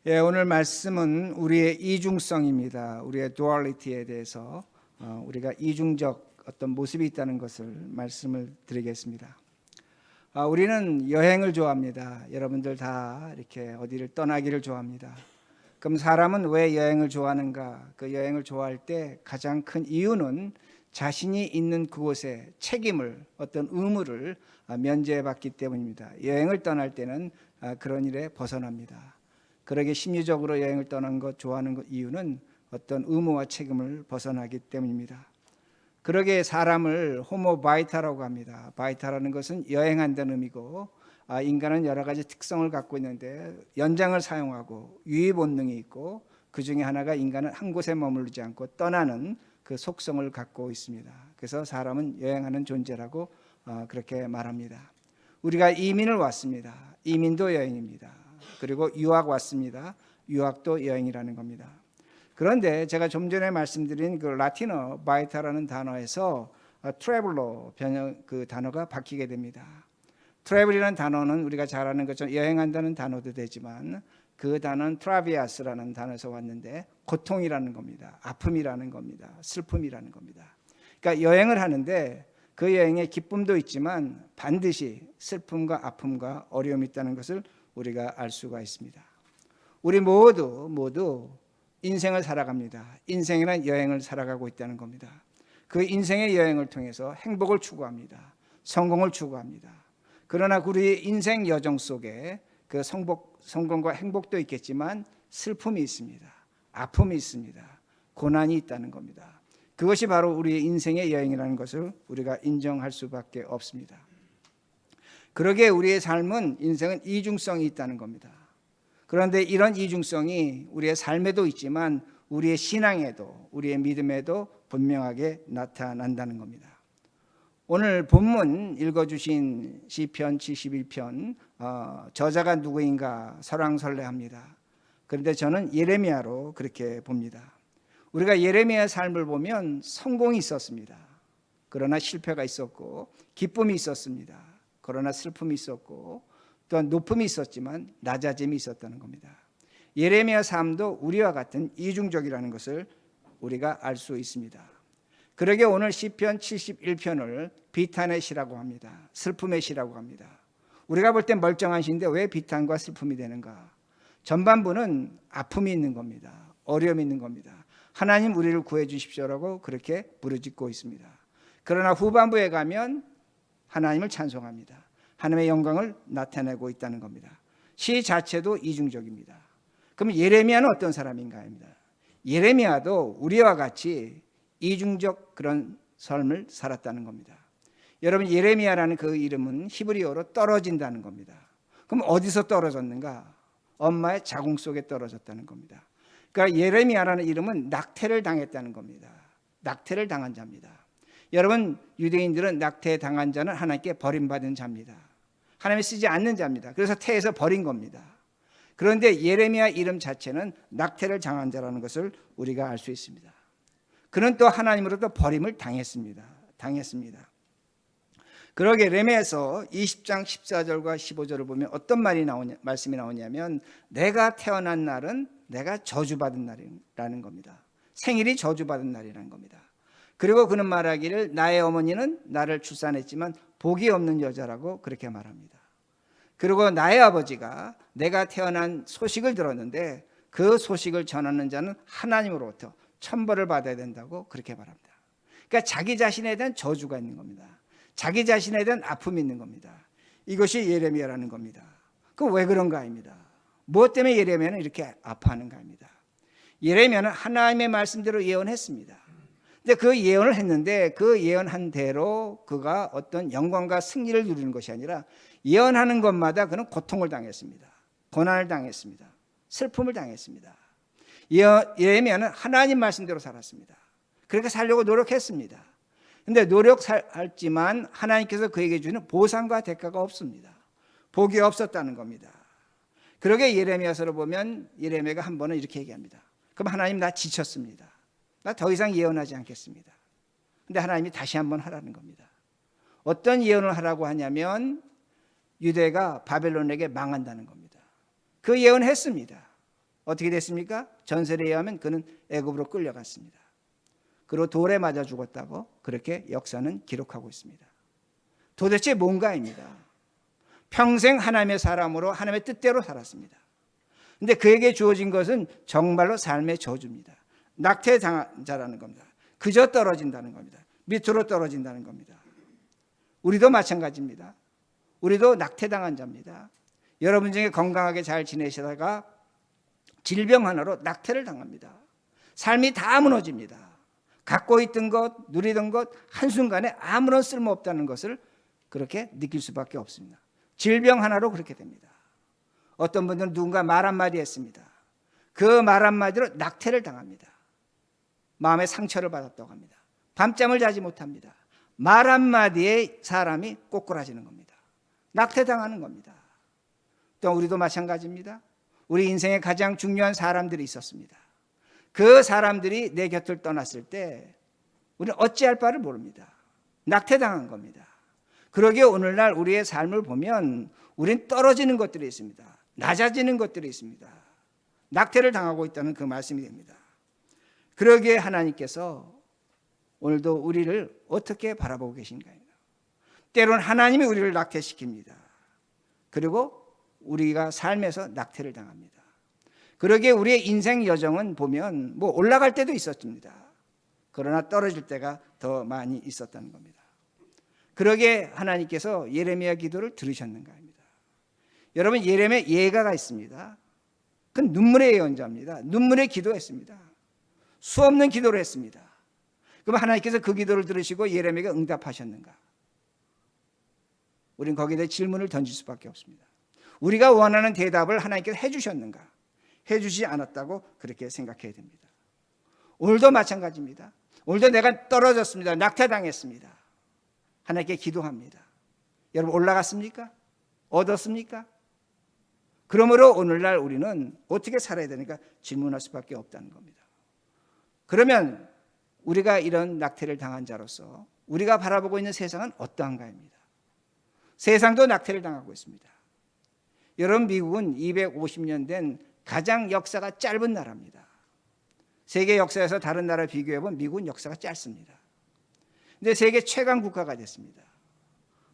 오늘 말씀은 우리의 이중성입니다. 우리의 duality에 대해서 우리가 이중적 어떤 모습이 있다는 것을 말씀을 드리겠습니다. 우리는 여행을 좋아합니다. 여러분들 다 이렇게 어디를 떠나기를 좋아합니다. 그럼 사람은 왜 여행을 좋아하는가? 그 여행을 좋아할 때 가장 큰 이유는 자신이 있는 그곳에 책임을, 어떤 의무를 면제받기 때문입니다. 여행을 떠날 때는 그런 일에 벗어납니다. 그러게 심리적으로 여행을 떠난 것 좋아하는 것 이유는 어떤 의무와 책임을 벗어나기 때문입니다. 그러게 사람을 호모 바이타라고 합니다. 바이타라는 것은 여행한다는 의미고, 인간은 여러 가지 특성을 갖고 있는데 연장을 사용하고 유의 본능이 있고, 그 중에 하나가 인간은 한 곳에 머무르지 않고 떠나는 그 속성을 갖고 있습니다. 그래서 사람은 여행하는 존재라고 그렇게 말합니다. 우리가 이민을 왔습니다. 이민도 여행입니다. 그리고 유학 왔습니다. 유학도 여행이라는 겁니다. 그런데 제가 좀 전에 말씀드린 그 라틴어 바이타라는 단어에서 트래블러 변형 그 단어가 바뀌게 됩니다. 트래블이라는 단어는 우리가 잘 아는 것처럼 여행한다는 단어도 되지만 그 단어는 트라비아스라는 단어에서 왔는데 고통이라는 겁니다. 아픔이라는 겁니다. 슬픔이라는 겁니다. 그러니까 여행을 하는데 그 여행에 기쁨도 있지만 반드시 슬픔과 아픔과 어려움이 있다는 것을 우리가 알 수가 있습니다. 우리 모두 인생을 살아갑니다. 인생이란 여행을 살아가고 있다는 겁니다. 그 인생의 여행을 통해서 행복을 추구합니다. 성공을 추구합니다. 그러나 우리의 인생 여정 속에 그 성공과 행복도 있겠지만 슬픔이 있습니다. 아픔이 있습니다. 고난이 있다는 겁니다. 그것이 바로 우리의 인생의 여행이라는 것을 우리가 인정할 수밖에 없습니다. 그러기에 우리의 삶은, 인생은 이중성이 있다는 겁니다. 그런데 이런 이중성이 우리의 삶에도 있지만 우리의 신앙에도, 우리의 믿음에도 분명하게 나타난다는 겁니다. 오늘 본문 읽어주신 시편 71편 저자가 누구인가 설왕설래합니다. 그런데 저는 예레미야로 그렇게 봅니다. 우리가 예레미야의 삶을 보면 성공이 있었습니다. 그러나 실패가 있었고, 기쁨이 있었습니다. 그러나 슬픔이 있었고, 또한 높음이 있었지만 낮아짐이 있었다는 겁니다. 예레미야 삶도 우리와 같은 이중적이라는 것을 우리가 알 수 있습니다. 그러게 오늘 시편 71편을 비탄의 시라고 합니다. 슬픔의 시라고 합니다. 우리가 볼 땐 멀쩡한 시인데 왜 비탄과 슬픔이 되는가? 전반부는 아픔이 있는 겁니다. 어려움이 있는 겁니다. 하나님 우리를 구해 주십시오라고 그렇게 부르짖고 있습니다. 그러나 후반부에 가면 하나님을 찬송합니다. 하나님의 영광을 나타내고 있다는 겁니다. 시 자체도 이중적입니다. 그럼 예레미야는 어떤 사람인가입니다. 예레미야도 우리와 같이 이중적 그런 삶을 살았다는 겁니다. 여러분, 예레미야라는 그 이름은 히브리어로 떨어진다는 겁니다. 그럼 어디서 떨어졌는가? 엄마의 자궁 속에 떨어졌다는 겁니다. 그러니까 예레미야라는 이름은 낙태를 당했다는 겁니다. 낙태를 당한 자입니다. 여러분, 유대인들은 낙태당한 자는 하나님께 버림받은 자입니다. 하나님이 쓰지 않는 자입니다. 그래서 태에서 버린 겁니다. 그런데 예레미야 이름 자체는 낙태를 당한 자라는 것을 우리가 알 수 있습니다. 그는 또 하나님으로부터 버림을 당했습니다. 그러게 예레미야서 20장 14절과 15절을 보면 어떤 말씀이 나오냐면 내가 태어난 날은 내가 저주받은 날이라는 겁니다. 생일이 저주받은 날이라는 겁니다. 그리고 그는 말하기를 나의 어머니는 나를 출산했지만 복이 없는 여자라고 그렇게 말합니다. 그리고 나의 아버지가 내가 태어난 소식을 들었는데 그 소식을 전하는 자는 하나님으로부터 천벌을 받아야 된다고 그렇게 말합니다. 그러니까 자기 자신에 대한 저주가 있는 겁니다. 자기 자신에 대한 아픔이 있는 겁니다. 이것이 예레미야라는 겁니다. 그럼 왜 그런가입니다. 무엇 때문에 예레미야는 이렇게 아파하는가입니다. 예레미야는 하나님의 말씀대로 예언했습니다. 근데 그 예언을 했는데 그 예언한 대로 그가 어떤 영광과 승리를 누리는 것이 아니라 예언하는 것마다 그는 고통을 당했습니다. 고난을 당했습니다. 슬픔을 당했습니다. 예레미야는 하나님 말씀대로 살았습니다. 그렇게 살려고 노력했습니다. 근데 노력했지만 하나님께서 그에게 주는 보상과 대가가 없습니다. 복이 없었다는 겁니다. 그러게 예레미야서를 보면 예레미야가 한 번은 이렇게 얘기합니다. 그럼 하나님 나 지쳤습니다. 나 더 이상 예언하지 않겠습니다. 근데 하나님이 다시 한번 하라는 겁니다. 어떤 예언을 하라고 하냐면 유대가 바벨론에게 망한다는 겁니다. 그 예언했습니다. 어떻게 됐습니까? 전설에 의하면 그는 애굽으로 끌려갔습니다. 그리고 돌에 맞아 죽었다고 그렇게 역사는 기록하고 있습니다. 도대체 뭔가입니다. 평생 하나님의 사람으로 하나님의 뜻대로 살았습니다. 근데 그에게 주어진 것은 정말로 삶의 저주입니다. 낙태당한 자라는 겁니다. 그저 떨어진다는 겁니다. 밑으로 떨어진다는 겁니다. 우리도 마찬가지입니다. 우리도 낙태당한 자입니다. 여러분 중에 건강하게 잘 지내시다가 질병 하나로 낙태를 당합니다. 삶이 다 무너집니다. 갖고 있던 것, 누리던 것 한순간에 아무런 쓸모없다는 것을 그렇게 느낄 수밖에 없습니다. 질병 하나로 그렇게 됩니다. 어떤 분들은 누군가 말 한마디 했습니다. 그 말 한마디로 낙태를 당합니다. 마음의 상처를 받았다고 합니다. 밤잠을 자지 못합니다. 말 한마디에 사람이 꼬꾸라지는 겁니다. 낙태당하는 겁니다. 또 우리도 마찬가지입니다. 우리 인생에 가장 중요한 사람들이 있었습니다. 그 사람들이 내 곁을 떠났을 때 우리는 어찌할 바를 모릅니다. 낙태당한 겁니다. 그러기에 오늘날 우리의 삶을 보면 우리는 떨어지는 것들이 있습니다. 낮아지는 것들이 있습니다. 낙태를 당하고 있다는 그 말씀이 됩니다. 그러기에 하나님께서 오늘도 우리를 어떻게 바라보고 계신가요? 때로는 하나님이 우리를 낙태시킵니다. 그리고 우리가 삶에서 낙태를 당합니다. 그러기에 우리의 인생 여정은 보면 뭐 올라갈 때도 있었습니다. 그러나 떨어질 때가 더 많이 있었다는 겁니다. 그러기에 하나님께서 예레미야 기도를 들으셨는가 합니다. 여러분, 예레미야 예가가 있습니다. 그건 눈물의 예언자입니다. 눈물의 기도했습니다. 수없는 기도를 했습니다. 그럼 하나님께서 그 기도를 들으시고 예레미야가 응답하셨는가? 우리는 거기에 대해 질문을 던질 수밖에 없습니다. 우리가 원하는 대답을 하나님께서 해주셨는가? 해주시지 않았다고 그렇게 생각해야 됩니다. 오늘도 마찬가지입니다. 오늘도 내가 떨어졌습니다. 낙태당했습니다. 하나님께 기도합니다. 여러분, 올라갔습니까? 얻었습니까? 그러므로 오늘날 우리는 어떻게 살아야 되니까 질문할 수밖에 없다는 겁니다. 그러면 우리가 이런 낙태를 당한 자로서 우리가 바라보고 있는 세상은 어떠한가입니다. 세상도 낙태를 당하고 있습니다. 여러분, 미국은 250년 된 가장 역사가 짧은 나라입니다. 세계 역사에서 다른 나라 비교해보면 미국은 역사가 짧습니다. 근데 세계 최강 국가가 됐습니다.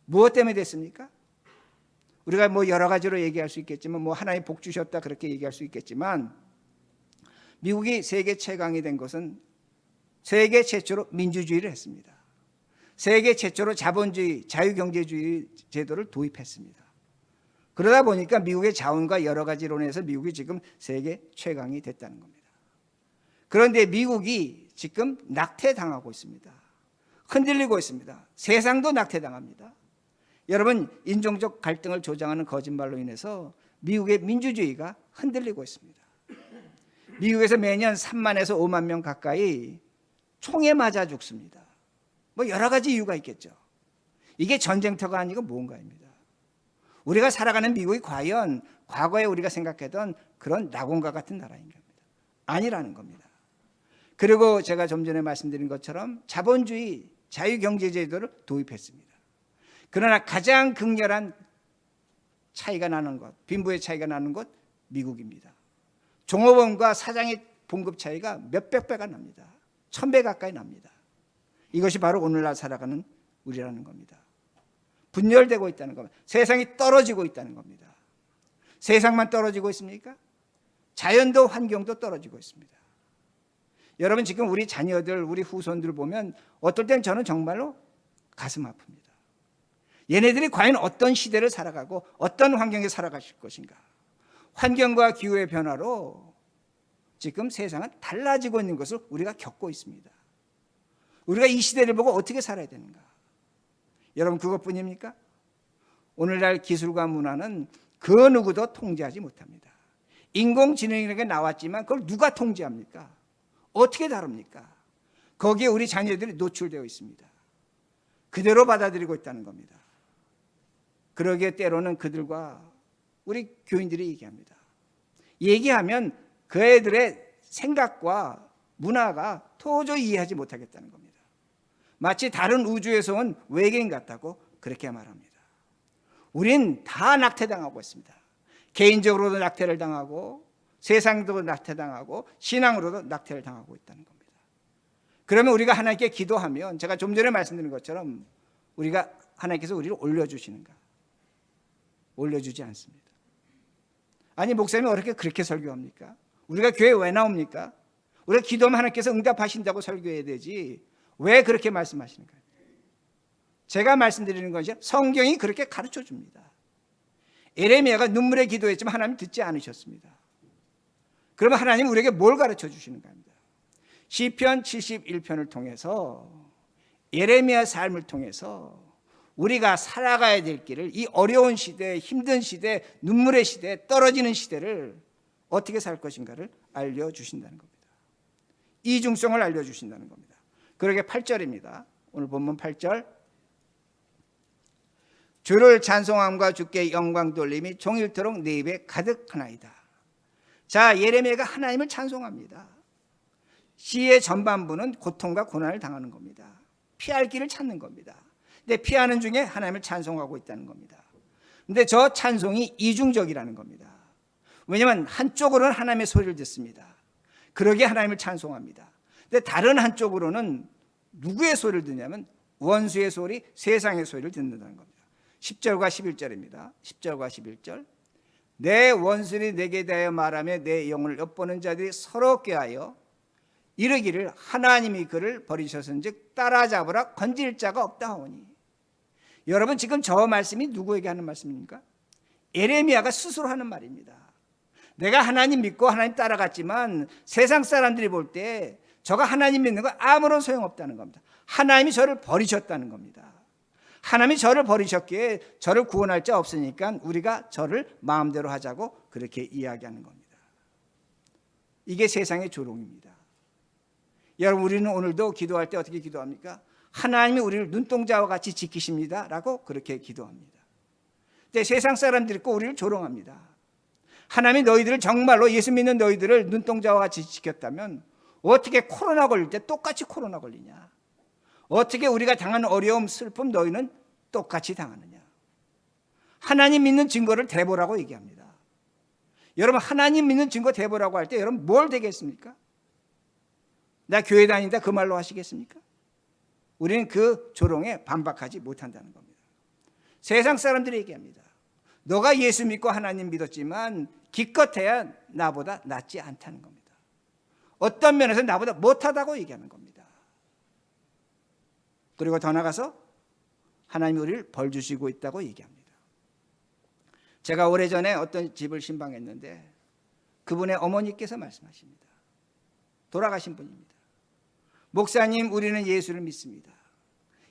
무엇 때문에 됐습니까? 우리가 뭐 여러 가지로 얘기할 수 있겠지만, 뭐 하나님 복 주셨다 그렇게 얘기할 수 있겠지만, 미국이 세계 최강이 된 것은 세계 최초로 민주주의를 했습니다. 세계 최초로 자본주의, 자유경제주의 제도를 도입했습니다. 그러다 보니까 미국의 자원과 여러 가지 이론에서 미국이 지금 세계 최강이 됐다는 겁니다. 그런데 미국이 지금 낙태당하고 있습니다. 흔들리고 있습니다. 세상도 낙태당합니다. 여러분, 인종적 갈등을 조장하는 거짓말로 인해서 미국의 민주주의가 흔들리고 있습니다. 미국에서 매년 3만에서 5만 명 가까이 총에 맞아 죽습니다. 뭐 여러 가지 이유가 있겠죠. 이게 전쟁터가 아니고 뭔가입니다. 우리가 살아가는 미국이 과연 과거에 우리가 생각했던 그런 낙원과 같은 나라인가? 아니라는 겁니다. 그리고 제가 좀 전에 말씀드린 것처럼 자본주의, 자유경제제도를 도입했습니다. 그러나 가장 극렬한 차이가 나는 것, 빈부의 차이가 나는 것, 미국입니다. 종업원과 사장의 봉급 차이가 몇백 배가 납니다. 1000배 가까이 납니다. 이것이 바로 오늘날 살아가는 우리라는 겁니다. 분열되고 있다는 겁니다. 세상이 떨어지고 있다는 겁니다. 세상만 떨어지고 있습니까? 자연도 환경도 떨어지고 있습니다. 여러분, 지금 우리 자녀들, 우리 후손들 보면 어떨 땐 저는 정말로 가슴 아픕니다. 얘네들이 과연 어떤 시대를 살아가고 어떤 환경에 살아가실 것인가? 환경과 기후의 변화로 지금 세상은 달라지고 있는 것을 우리가 겪고 있습니다. 우리가 이 시대를 보고 어떻게 살아야 되는가? 여러분, 그것뿐입니까? 오늘날 기술과 문화는 그 누구도 통제하지 못합니다. 인공지능에게 나왔지만 그걸 누가 통제합니까? 어떻게 다룹니까? 거기에 우리 자녀들이 노출되어 있습니다. 그대로 받아들이고 있다는 겁니다. 그러기에 때로는 그들과 우리 교인들이 얘기합니다. 얘기하면 그 애들의 생각과 문화가 도저히 이해하지 못하겠다는 겁니다. 마치 다른 우주에서 온 외계인 같다고 그렇게 말합니다. 우린 다 낙태당하고 있습니다. 개인적으로도 낙태를 당하고 세상도 낙태당하고 신앙으로도 낙태를 당하고 있다는 겁니다. 그러면 우리가 하나님께 기도하면 제가 좀 전에 말씀드린 것처럼 우리가 하나님께서 우리를 올려주시는가? 올려주지 않습니다. 아니 목사님이 어떻게 그렇게 설교합니까? 우리가 교회 왜 나옵니까? 우리가 기도하면 하나님께서 응답하신다고 설교해야 되지 왜 그렇게 말씀하시는가? 제가 말씀드리는 것이 성경이 그렇게 가르쳐 줍니다. 에레미야가 눈물의 기도했지만 하나님 듣지 않으셨습니다. 그러면 하나님 우리에게 뭘 가르쳐 주시는가 합니다. 시편 71편을 통해서 예레미야 삶을 통해서 우리가 살아가야 될 길을 이 어려운 시대, 힘든 시대, 눈물의 시대, 떨어지는 시대를 어떻게 살 것인가를 알려주신다는 겁니다. 이중성을 알려주신다는 겁니다. 그러게 8절입니다. 오늘 본문 8절 주를 찬송함과 주께 영광 돌림이 종일토록 내 입에 가득하나이다. 자, 예레미야가 하나님을 찬송합니다. 시의 전반부는 고통과 고난을 당하는 겁니다. 피할 길을 찾는 겁니다. 근데 피하는 중에 하나님을 찬송하고 있다는 겁니다. 근데 저 찬송이 이중적이라는 겁니다. 왜냐하면 한쪽으로는 하나님의 소리를 듣습니다. 그러기에 하나님을 찬송합니다. 근데 다른 한쪽으로는 누구의 소리를 듣냐면 원수의 소리, 세상의 소리를 듣는다는 겁니다. 10절과 11절입니다. 10절과 11절 내 원수들이 내게 대하여 말하며 내 영혼을 엿보는 자들이 서로 꾀하여 이르기를 하나님이 그를 버리셨은즉 따라잡으라 건질 자가 없다 하오니. 여러분 지금 저 말씀이 누구에게 하는 말씀입니까? 예레미야가 스스로 하는 말입니다. 내가 하나님 믿고 하나님 따라갔지만 세상 사람들이 볼 때 저가 하나님 믿는 건 아무런 소용없다는 겁니다. 하나님이 저를 버리셨다는 겁니다. 하나님이 저를 버리셨기에 저를 구원할 자 없으니까 우리가 저를 마음대로 하자고 그렇게 이야기하는 겁니다. 이게 세상의 조롱입니다. 여러분 우리는 오늘도 기도할 때 어떻게 기도합니까? 하나님이 우리를 눈동자와 같이 지키십니다 라고 그렇게 기도합니다. 근데 세상 사람들이 꼭 우리를 조롱합니다. 하나님이 너희들을 정말로 예수 믿는 너희들을 눈동자와 같이 지켰다면 어떻게 코로나 걸릴 때 똑같이 코로나 걸리냐? 어떻게 우리가 당한 어려움, 슬픔 너희는 똑같이 당하느냐? 하나님 믿는 증거를 대보라고 얘기합니다. 여러분 하나님 믿는 증거 대보라고 할 때 여러분 뭘 되겠습니까? 나 교회 다닌다 그 말로 하시겠습니까? 우리는 그 조롱에 반박하지 못한다는 겁니다. 세상 사람들이 얘기합니다. 너가 예수 믿고 하나님 믿었지만 기껏해야 나보다 낫지 않다는 겁니다. 어떤 면에서 나보다 못하다고 얘기하는 겁니다. 그리고 더 나가서 하나님이 우리를 벌 주시고 있다고 얘기합니다. 제가 오래전에 어떤 집을 신방했는데 그분의 어머니께서 말씀하십니다. 돌아가신 분입니다. 목사님 우리는 예수를 믿습니다.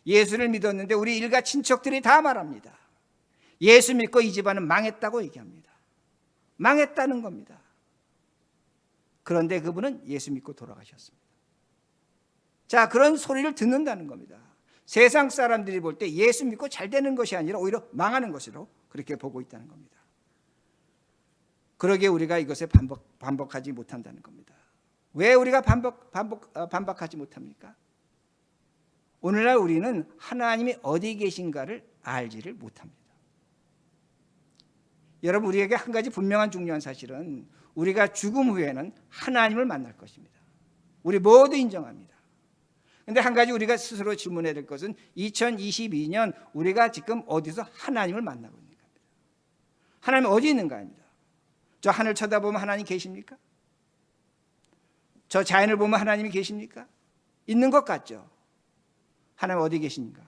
예수를 믿었는데 우리 일가 친척들이 다 말합니다. 예수 믿고 이 집안은 망했다고 얘기합니다. 망했다는 겁니다. 그런데 그분은 예수 믿고 돌아가셨습니다. 자, 그런 소리를 듣는다는 겁니다. 세상 사람들이 볼 때 예수 믿고 잘 되는 것이 아니라 오히려 망하는 것으로 그렇게 보고 있다는 겁니다. 그러기에 우리가 이것에 반복하지 못한다는 겁니다. 왜 우리가 반박하지 못합니까? 오늘날 우리는 하나님이 어디 계신가를 알지를 못합니다. 여러분 우리에게 한 가지 분명한 중요한 사실은 우리가 죽음 후에는 하나님을 만날 것입니다. 우리 모두 인정합니다. 그런데 한 가지 우리가 스스로 질문해야 될 것은 2022년 우리가 지금 어디서 하나님을 만나고 있는가 합니다. 하나님 어디 있는가 합니다. 저 하늘 쳐다보면 하나님 계십니까? 저 자연을 보면 하나님이 계십니까? 있는 것 같죠? 하나님 어디 계십니까?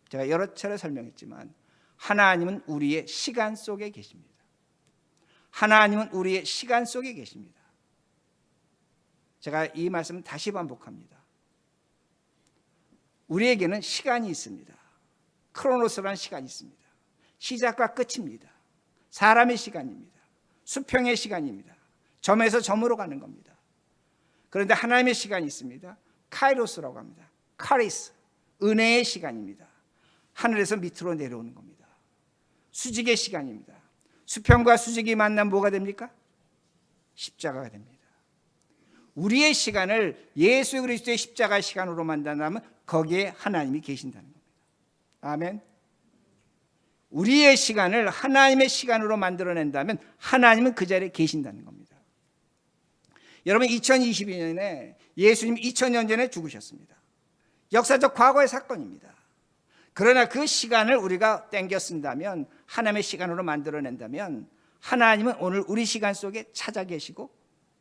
제가 여러 차례 설명했지만 하나님은 우리의 시간 속에 계십니다. 하나님은 우리의 시간 속에 계십니다. 제가 이 말씀은 다시 반복합니다. 우리에게는 시간이 있습니다. 크로노스라는 시간이 있습니다. 시작과 끝입니다. 사람의 시간입니다. 수평의 시간입니다. 점에서 점으로 가는 겁니다. 그런데 하나님의 시간이 있습니다. 카이로스라고 합니다. 카리스, 은혜의 시간입니다. 하늘에서 밑으로 내려오는 겁니다. 수직의 시간입니다. 수평과 수직이 만나면 뭐가 됩니까? 십자가가 됩니다. 우리의 시간을 예수 그리스도의 십자가 시간으로 만든다면 거기에 하나님이 계신다는 겁니다. 아멘. 우리의 시간을 하나님의 시간으로 만들어낸다면 하나님은 그 자리에 계신다는 겁니다. 여러분 2022년에 예수님 2000년 전에 죽으셨습니다. 역사적 과거의 사건입니다. 그러나 그 시간을 우리가 땡겨 쓴다면, 하나님의 시간으로 만들어낸다면, 하나님은 오늘 우리 시간 속에 찾아 계시고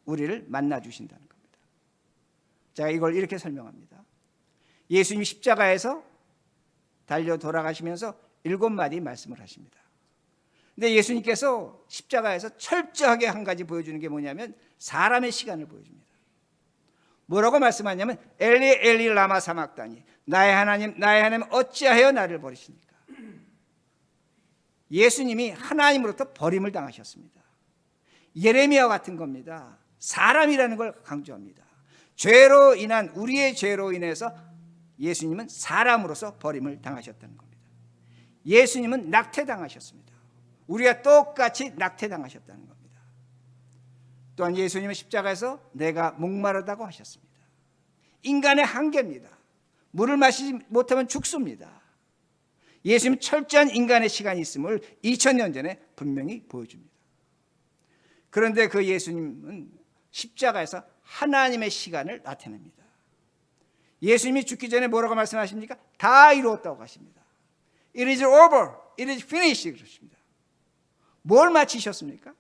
우리를 만나 주신다는 겁니다. 제가 이걸 이렇게 설명합니다. 예수님 십자가에서 달려 돌아가시면서 7마디 말씀을 하십니다. 근데 예수님께서 십자가에서 철저하게 한 가지 보여주는 게 뭐냐면 사람의 시간을 보여줍니다. 뭐라고 말씀하냐면 엘리 엘리 라마 사막다니, 나의 하나님 나의 하나님 어찌하여 나를 버리십니까? 예수님이 하나님으로부터 버림을 당하셨습니다. 예레미야와 같은 겁니다. 사람이라는 걸 강조합니다. 죄로 인한, 우리의 죄로 인해서 예수님은 사람으로서 버림을 당하셨다는 겁니다. 예수님은 낙태당하셨습니다. 우리가 똑같이 낙태당하셨다는 겁니다. 또한 예수님은 십자가에서 내가 목마르다고 하셨습니다. 인간의 한계입니다. 물을 마시지 못하면 죽습니다. 예수님은 철저한 인간의 시간이 있음을 2000년 전에 분명히 보여줍니다. 그런데 그 예수님은 십자가에서 하나님의 시간을 나타냅니다. 예수님이 죽기 전에 뭐라고 말씀하십니까? 다 이루었다고 하십니다. It is over, it is finished 그러십니다. 뭘 마치셨습니까?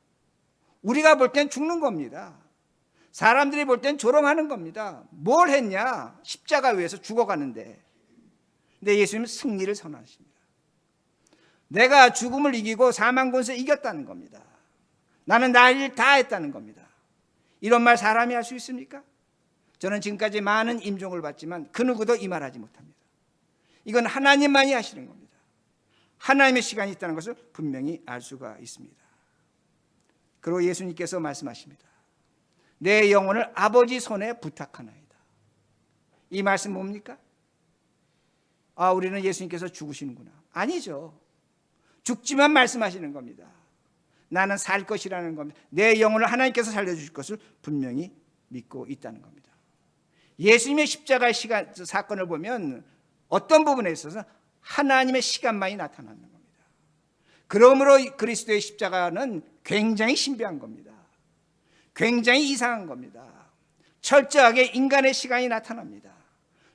우리가 볼 땐 죽는 겁니다. 사람들이 볼 땐 조롱하는 겁니다. 뭘 했냐? 십자가 위에서 죽어가는데. 근데 예수님은 승리를 선언하십니다. 내가 죽음을 이기고 사망 권세 이겼다는 겁니다. 나는 나 일 다 했다는 겁니다. 이런 말 사람이 할 수 있습니까? 저는 지금까지 많은 임종을 받지만 그 누구도 이 말 하지 못합니다. 이건 하나님만이 하시는 겁니다. 하나님의 시간이 있다는 것을 분명히 알 수가 있습니다. 그리고 예수님께서 말씀하십니다. 내 영혼을 아버지 손에 부탁하나이다. 이 말씀 뭡니까? 아, 우리는 예수님께서 죽으시는구나. 아니죠. 죽지만 말씀하시는 겁니다. 나는 살 것이라는 겁니다. 내 영혼을 하나님께서 살려주실 것을 분명히 믿고 있다는 겁니다. 예수님의 십자가의 사건을 보면 어떤 부분에 있어서 하나님의 시간만이 나타나는 겁니다. 그러므로 그리스도의 십자가는 굉장히 신비한 겁니다. 굉장히 이상한 겁니다. 철저하게 인간의 시간이 나타납니다.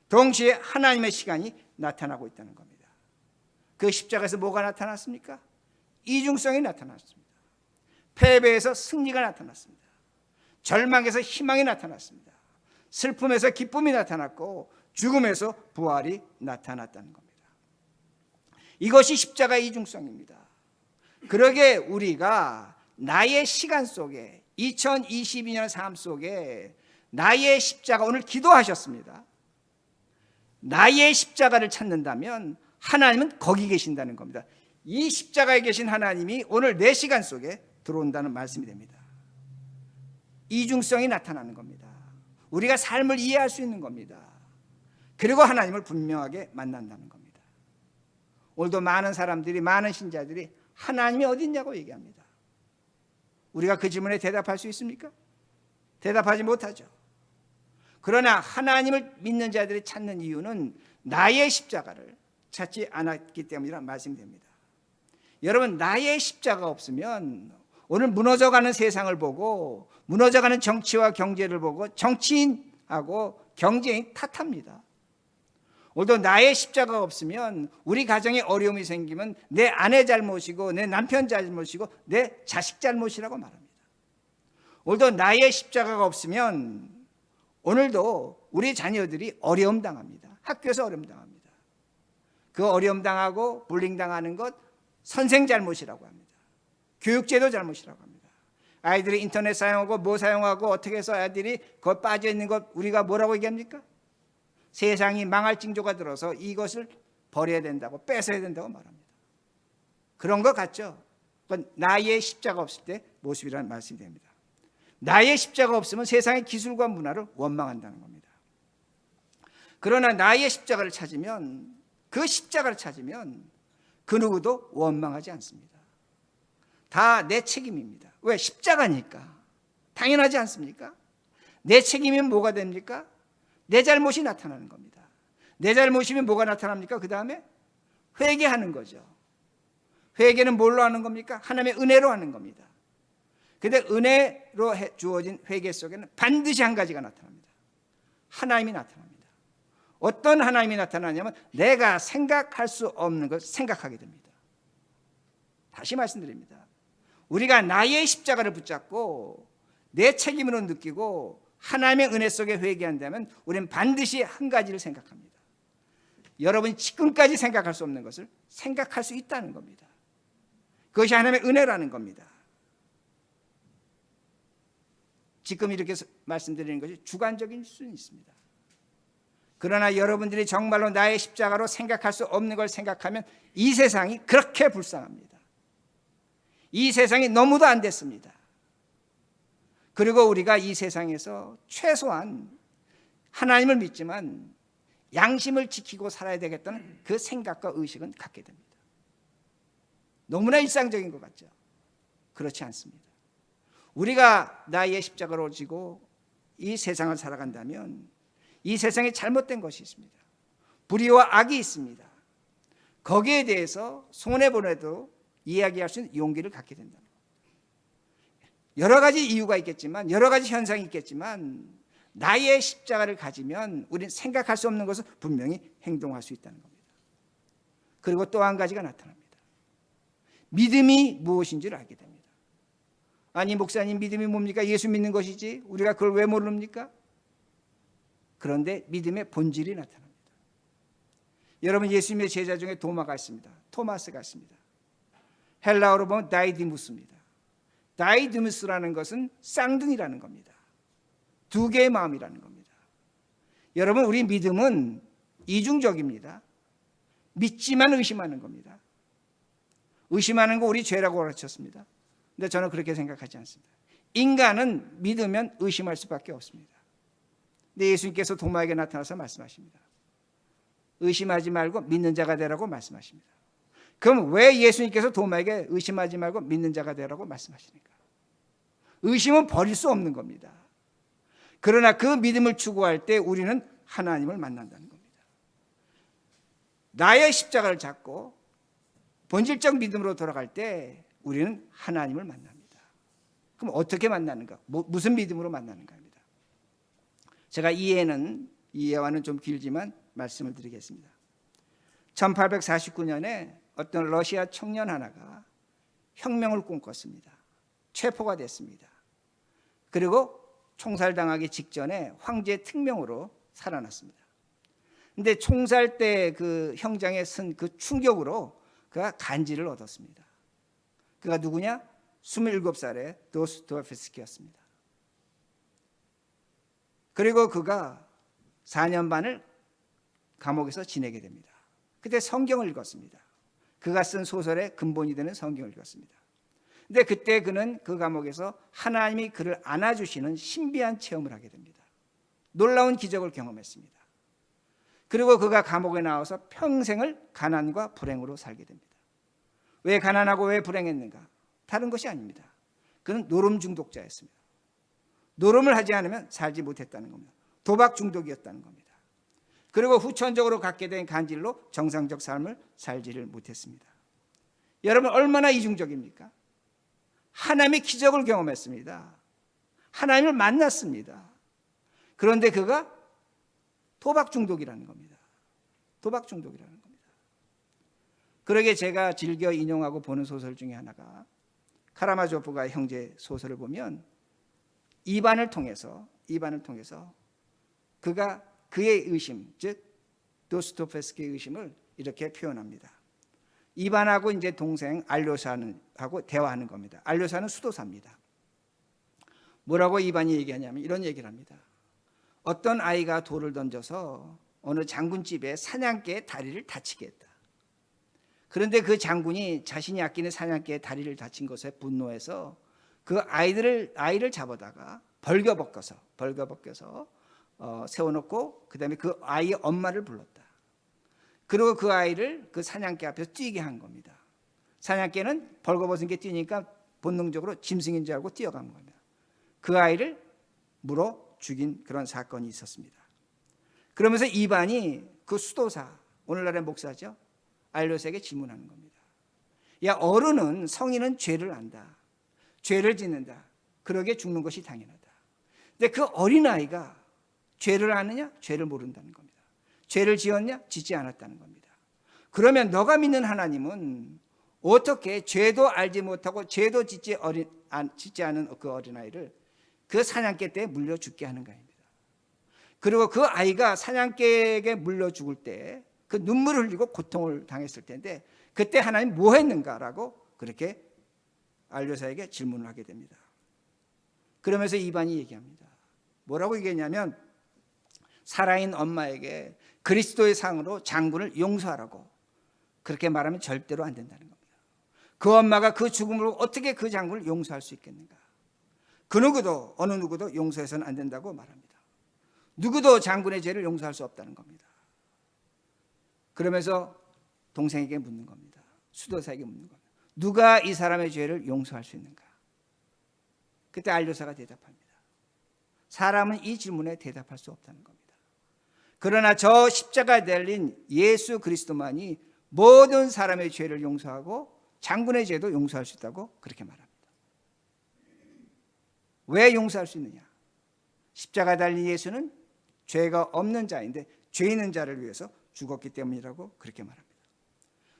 동시에 하나님의 시간이 나타나고 있다는 겁니다. 그 십자가에서 뭐가 나타났습니까? 이중성이 나타났습니다. 패배에서 승리가 나타났습니다. 절망에서 희망이 나타났습니다. 슬픔에서 기쁨이 나타났고 죽음에서 부활이 나타났다는 겁니다. 이것이 십자가의 이중성입니다. 그러게 우리가 나의 시간 속에 2022년 삶 속에 나의 십자가, 오늘 기도하셨습니다. 나의 십자가를 찾는다면 하나님은 거기 계신다는 겁니다. 이 십자가에 계신 하나님이 오늘 내 시간 속에 들어온다는 말씀이 됩니다. 이중성이 나타나는 겁니다. 우리가 삶을 이해할 수 있는 겁니다. 그리고 하나님을 분명하게 만난다는 겁니다. 오늘도 많은 사람들이, 많은 신자들이 하나님이 어디 있냐고 얘기합니다. 우리가 그 질문에 대답할 수 있습니까? 대답하지 못하죠. 그러나 하나님을 믿는 자들이 찾는 이유는 나의 십자가를 찾지 않았기 때문이라는 말씀이 됩니다. 여러분, 나의 십자가 없으면 오늘 무너져가는 세상을 보고, 무너져가는 정치와 경제를 보고 정치인하고 경제인 탓합니다. 오늘도 나의 십자가가 없으면 우리 가정에 어려움이 생기면 내 아내 잘못이고 내 남편 잘못이고 내 자식 잘못이라고 말합니다. 오늘도 나의 십자가가 없으면 오늘도 우리 자녀들이 어려움 당합니다. 학교에서 어려움 당합니다. 그 어려움 당하고 불링 당하는 것 선생 잘못이라고 합니다. 교육제도 잘못이라고 합니다. 아이들이 인터넷 사용하고 뭐 사용하고 어떻게 해서 아이들이 거기 빠져 있는 것 우리가 뭐라고 얘기합니까? 세상이 망할 징조가 들어서 이것을 버려야 된다고, 뺏어야 된다고 말합니다. 그런 것 같죠? 그건 나의 십자가 없을 때 모습이라는 말씀이 됩니다. 나의 십자가 없으면 세상의 기술과 문화를 원망한다는 겁니다. 그러나 나의 십자가를 찾으면, 그 십자가를 찾으면 그 누구도 원망하지 않습니다. 다 내 책임입니다. 왜? 십자가니까. 당연하지 않습니까? 내 책임이면 뭐가 됩니까? 내 잘못이 나타나는 겁니다. 내 잘못이면 뭐가 나타납니까? 그 다음에 회개하는 거죠. 회개는 뭘로 하는 겁니까? 하나님의 은혜로 하는 겁니다. 근데 은혜로 주어진 회개 속에는 반드시 한 가지가 나타납니다. 하나님이 나타납니다. 어떤 하나님이 나타나냐면 내가 생각할 수 없는 걸 생각하게 됩니다. 다시 말씀드립니다. 우리가 나의 십자가를 붙잡고 내 책임으로 느끼고 하나님의 은혜 속에 회개한다면 우리는 반드시 한 가지를 생각합니다. 여러분이 지금까지 생각할 수 없는 것을 생각할 수 있다는 겁니다. 그것이 하나님의 은혜라는 겁니다. 지금 이렇게 말씀드리는 것이 주관적일 수는 있습니다. 그러나 여러분들이 정말로 나의 십자가로 생각할 수 없는 걸 생각하면 이 세상이 그렇게 불쌍합니다. 이 세상이 너무도 안 됐습니다. 그리고 우리가 이 세상에서 최소한 하나님을 믿지만 양심을 지키고 살아야 되겠다는 그 생각과 의식은 갖게 됩니다. 너무나 일상적인 것 같죠? 그렇지 않습니다. 우리가 나의 십자가를 지고 이 세상을 살아간다면 이 세상에 잘못된 것이 있습니다. 불의와 악이 있습니다. 거기에 대해서 손해보내도 이야기할 수 있는 용기를 갖게 된다. 여러 가지 이유가 있겠지만 여러 가지 현상이 있겠지만 나의 십자가를 가지면 우리는 생각할 수 없는 것을 분명히 행동할 수 있다는 겁니다. 그리고 또 한 가지가 나타납니다. 믿음이 무엇인지를 알게 됩니다. 아니 목사님 믿음이 뭡니까? 예수 믿는 것이지 우리가 그걸 왜 모릅니까? 그런데 믿음의 본질이 나타납니다. 여러분 예수님의 제자 중에 도마가 있습니다. 토마스가 있습니다. 헬라어로 보면 다이디무스입니다. 다이디무스라는 것은 쌍둥이라는 겁니다. 두 개의 마음이라는 겁니다. 여러분 우리 믿음은 이중적입니다. 믿지만 의심하는 겁니다. 의심하는 거 우리 죄라고 가르쳤습니다. 근데 저는 그렇게 생각하지 않습니다. 인간은 믿으면 의심할 수밖에 없습니다. 근데 예수님께서 도마에게 나타나서 말씀하십니다. 의심하지 말고 믿는 자가 되라고 말씀하십니다. 그럼 왜 예수님께서 도마에게 의심하지 말고 믿는 자가 되라고 말씀하십니까? 의심은 버릴 수 없는 겁니다. 그러나 그 믿음을 추구할 때 우리는 하나님을 만난다는 겁니다. 나의 십자가를 잡고 본질적 믿음으로 돌아갈 때 우리는 하나님을 만납니다. 그럼 어떻게 만나는가? 무슨 믿음으로 만나는가입니다. 제가 이해와는 좀 길지만 말씀을 드리겠습니다. 1849년에 어떤 러시아 청년 하나가 혁명을 꿈꿨습니다. 체포가 됐습니다. 그리고 총살당하기 직전에 황제 특명으로 살아났습니다. 근데 총살 때 그 형장에 쓴 그 충격으로 그가 간지를 얻었습니다. 그가 누구냐? 27살의 도스토옙스키였습니다. 그리고 그가 4년 반을 감옥에서 지내게 됩니다. 그때 성경을 읽었습니다. 그가 쓴 소설의 근본이 되는 성경을 읽었습니다. 근데 그때 그는 그 감옥에서 하나님이 그를 안아주시는 신비한 체험을 하게 됩니다. 놀라운 기적을 경험했습니다. 그리고 그가 감옥에 나와서 평생을 가난과 불행으로 살게 됩니다. 왜 가난하고 왜 불행했는가? 다른 것이 아닙니다. 그는 노름 중독자였습니다. 노름을 하지 않으면 살지 못했다는 겁니다. 도박 중독이었다는 겁니다. 그리고 후천적으로 갖게 된 간질로 정상적 삶을 살지를 못했습니다. 여러분 얼마나 이중적입니까? 하나님의 기적을 경험했습니다. 하나님을 만났습니다. 그런데 그가 도박 중독이라는 겁니다. 도박 중독이라는 겁니다. 그러게 제가 즐겨 인용하고 보는 소설 중에 하나가 카라마조프가 형제 소설을 보면 이반을 통해서 그가 그의 의심, 즉 도스토옙스키의 의심을 이렇게 표현합니다. 이반하고 이제 동생 알료사하고 대화하는 겁니다. 알료사는 수도사입니다. 뭐라고 이반이 얘기하냐면 이런 얘기를 합니다. 어떤 아이가 돌을 던져서 어느 장군집에 사냥개의 다리를 다치게 했다. 그런데 그 장군이 자신이 아끼는 사냥개의 다리를 다친 것에 분노해서 그 아이를 잡아다가 벌겨벗겨서 세워놓고 그다음에 그 아이의 엄마를 불렀다. 그리고 그 아이를 그 사냥개 앞에서 뛰게 한 겁니다. 사냥개는 벌거벗은 게 뛰니까 본능적으로 짐승인 줄 알고 뛰어간 겁니다. 그 아이를 물어 죽인 그런 사건이 있었습니다. 그러면서 이반이 그 수도사, 오늘날의 목사죠, 알료스에게 질문하는 겁니다. 야, 어른은 성인은 죄를 안다. 죄를 짓는다. 그러게 죽는 것이 당연하다. 근데 그 어린아이가 죄를 아느냐? 죄를 모른다는 겁니다. 죄를 지었냐? 짓지 않았다는 겁니다. 그러면 너가 믿는 하나님은 어떻게 죄도 알지 못하고 죄도 짓지 않은 그 어린아이를 그 사냥개 때 물려 죽게 하는가입니다. 그리고 그 아이가 사냥개에게 물려 죽을 때 그 눈물을 흘리고 고통을 당했을 텐데 그때 하나님 뭐 했는가라고 그렇게 알료사에게 질문을 하게 됩니다. 그러면서 이반이 얘기합니다. 뭐라고 얘기했냐면 살아있는 엄마에게 그리스도의 상으로 장군을 용서하라고 그렇게 말하면 절대로 안 된다는 겁니다. 그 엄마가 그 죽음으로 어떻게 그 장군을 용서할 수 있겠는가? 그 누구도 어느 누구도 용서해서는 안 된다고 말합니다. 누구도 장군의 죄를 용서할 수 없다는 겁니다. 그러면서 동생에게 묻는 겁니다. 수도사에게 묻는 겁니다. 누가 이 사람의 죄를 용서할 수 있는가? 그때 알료사가 대답합니다. 사람은 이 질문에 대답할 수 없다는 겁니다. 그러나 저 십자가에 달린 예수 그리스도만이 모든 사람의 죄를 용서하고 장군의 죄도 용서할 수 있다고 그렇게 말합니다. 왜 용서할 수 있느냐? 십자가에 달린 예수는 죄가 없는 자인데 죄 있는 자를 위해서 죽었기 때문이라고 그렇게 말합니다.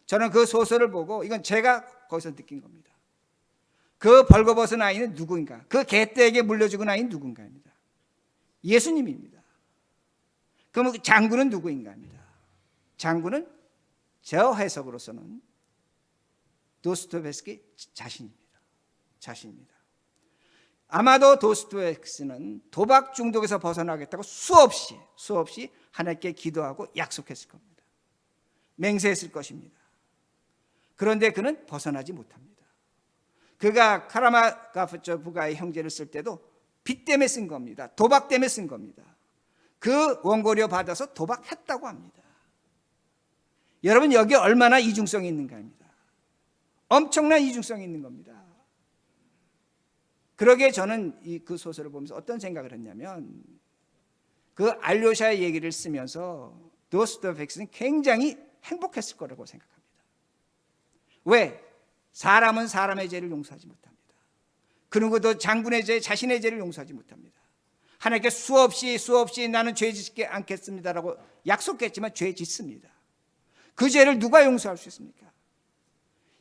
저는 그 소설을 보고 이건 제가 거기서 느낀 겁니다. 그 벌거벗은 아이는 누구인가? 그 개떼에게 물려 죽은 아이는 누군가입니다. 예수님입니다. 그럼 장군은 누구인가입니다. 장군은 저 해석으로서는 도스토옙스키 자신입니다. 아마도 도스토옙스키는 도박 중독에서 벗어나겠다고 수없이 하나님께 기도하고 약속했을 겁니다. 맹세했을 것입니다. 그런데 그는 벗어나지 못합니다. 그가 카라마가프초프가의 형제를 쓸 때도 빚 때문에 쓴 겁니다. 도박 때문에 쓴 겁니다. 그 원고료 받아서 도박했다고 합니다. 여러분 여기 얼마나 이중성이 있는가 합니다. 엄청난 이중성이 있는 겁니다. 그러게 저는 그 소설을 보면서 어떤 생각을 했냐면 그 알료샤의 얘기를 쓰면서 도스토옙스키는 굉장히 행복했을 거라고 생각합니다. 왜? 사람은 사람의 죄를 용서하지 못합니다. 그 누구도 장군의 죄, 자신의 죄를 용서하지 못합니다. 하나님께 수없이 나는 죄 짓지 않겠습니다라고 약속했지만 죄 짓습니다. 그 죄를 누가 용서할 수 있습니까?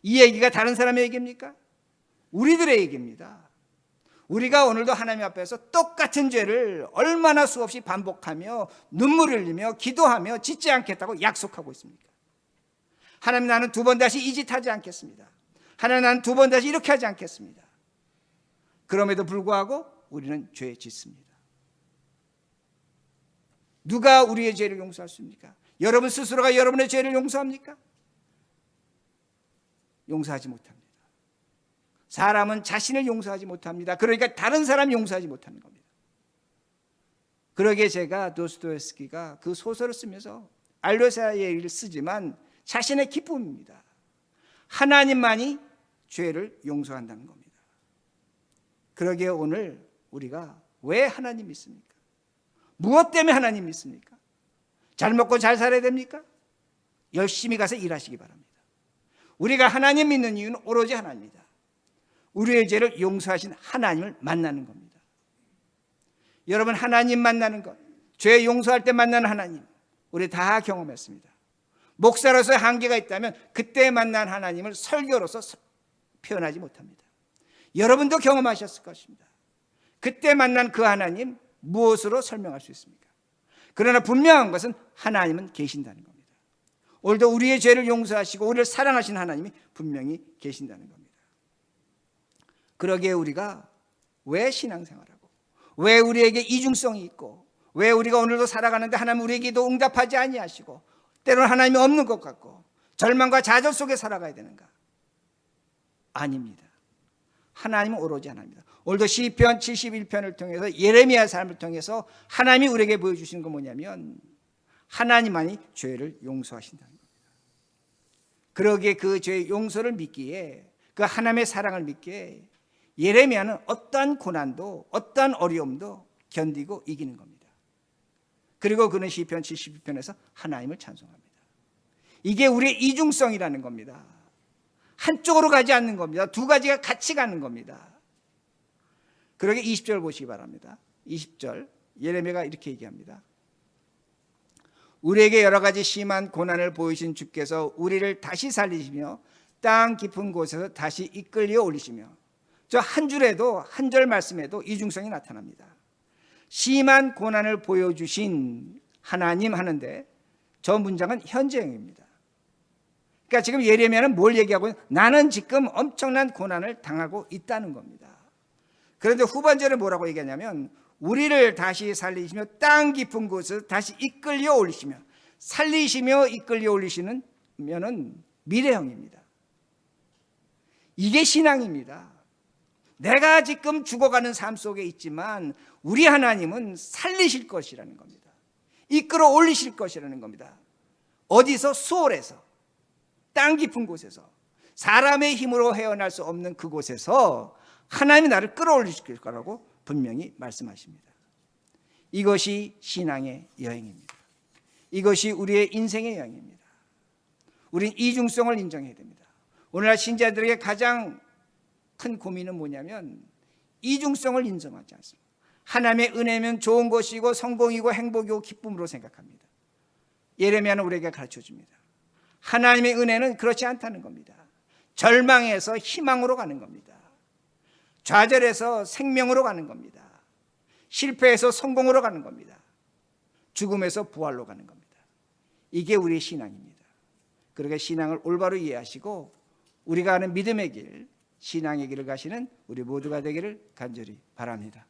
이 얘기가 다른 사람의 얘기입니까? 우리들의 얘기입니다. 우리가 오늘도 하나님 앞에서 똑같은 죄를 얼마나 수없이 반복하며 눈물을 흘리며 기도하며 짓지 않겠다고 약속하고 있습니까? 하나님 나는 두 번 다시 이 짓 하지 않겠습니다. 하나님 나는 두 번 다시 이렇게 하지 않겠습니다. 그럼에도 불구하고 우리는 죄 짓습니다. 누가 우리의 죄를 용서할 수 있습니까? 여러분 스스로가 여러분의 죄를 용서합니까? 용서하지 못합니다. 사람은 자신을 용서하지 못합니다. 그러니까 다른 사람 용서하지 못하는 겁니다. 그러기에 제가 도스토옙스키가 그 소설을 쓰면서 알료사의 얘기를 쓰지만 자신의 기쁨입니다. 하나님만이 죄를 용서한다는 겁니다. 그러기에 오늘 우리가 왜 하나님 믿습니까? 무엇 때문에 하나님 믿습니까? 잘 먹고 잘 살아야 됩니까? 열심히 가서 일하시기 바랍니다. 우리가 하나님 믿는 이유는 오로지 하나입니다. 우리의 죄를 용서하신 하나님을 만나는 겁니다. 여러분 하나님 만나는 것, 죄 용서할 때 만나는 하나님 우리 다 경험했습니다. 목사로서의 한계가 있다면 그때 만난 하나님을 설교로서 표현하지 못합니다. 여러분도 경험하셨을 것입니다. 그때 만난 그 하나님 무엇으로 설명할 수 있습니까? 그러나 분명한 것은 하나님은 계신다는 겁니다. 오늘도 우리의 죄를 용서하시고 우리를 사랑하신 하나님이 분명히 계신다는 겁니다. 그러기에 우리가 왜 신앙생활하고 왜 우리에게 이중성이 있고 왜 우리가 오늘도 살아가는데 하나님 우리의 기도 응답하지 아니하시고 때로는 하나님이 없는 것 같고 절망과 좌절 속에 살아가야 되는가? 아닙니다. 하나님은 오로지 하나입니다. 오늘도 시편 71편을 통해서 예레미야 삶을 통해서 하나님이 우리에게 보여주시는 건 뭐냐면 하나님만이 죄를 용서하신다는 겁니다. 그러기에 그 죄의 용서를 믿기에 그 하나님의 사랑을 믿기에 예레미야는 어떠한 고난도 어떠한 어려움도 견디고 이기는 겁니다. 그리고 그는 시편 72편에서 하나님을 찬송합니다. 이게 우리의 이중성이라는 겁니다. 한쪽으로 가지 않는 겁니다. 두 가지가 같이 가는 겁니다. 그러게 20절 보시기 바랍니다. 20절 예레미야가 이렇게 얘기합니다. 우리에게 여러 가지 심한 고난을 보이신 주께서 우리를 다시 살리시며 땅 깊은 곳에서 다시 이끌려 올리시며, 저 한 줄에도 한 절 말씀에도 이중성이 나타납니다. 심한 고난을 보여주신 하나님 하는데 저 문장은 현재형입니다. 그러니까 지금 예레미야는 뭘 얘기하고 있는? 나는 지금 엄청난 고난을 당하고 있다는 겁니다. 그런데 후반절에 뭐라고 얘기하냐면 우리를 다시 살리시며 땅 깊은 곳에서 다시 이끌려 올리시며, 살리시며 이끌려 올리시는 면은 미래형입니다. 이게 신앙입니다. 내가 지금 죽어가는 삶 속에 있지만 우리 하나님은 살리실 것이라는 겁니다. 이끌어 올리실 것이라는 겁니다. 어디서? 수월에서, 땅 깊은 곳에서, 사람의 힘으로 헤어날 수 없는 그곳에서 하나님이 나를 끌어올리실 거라고 분명히 말씀하십니다. 이것이 신앙의 여행입니다. 이것이 우리의 인생의 여행입니다. 우린 이중성을 인정해야 됩니다. 오늘날 신자들에게 가장 큰 고민은 뭐냐면 이중성을 인정하지 않습니다. 하나님의 은혜면 좋은 것이고 성공이고 행복이고 기쁨으로 생각합니다. 예레미야는 우리에게 가르쳐줍니다. 하나님의 은혜는 그렇지 않다는 겁니다. 절망에서 희망으로 가는 겁니다. 좌절에서 생명으로 가는 겁니다. 실패에서 성공으로 가는 겁니다. 죽음에서 부활로 가는 겁니다. 이게 우리의 신앙입니다. 그러니까 신앙을 올바로 이해하시고 우리가 하는 믿음의 길, 신앙의 길을 가시는 우리 모두가 되기를 간절히 바랍니다.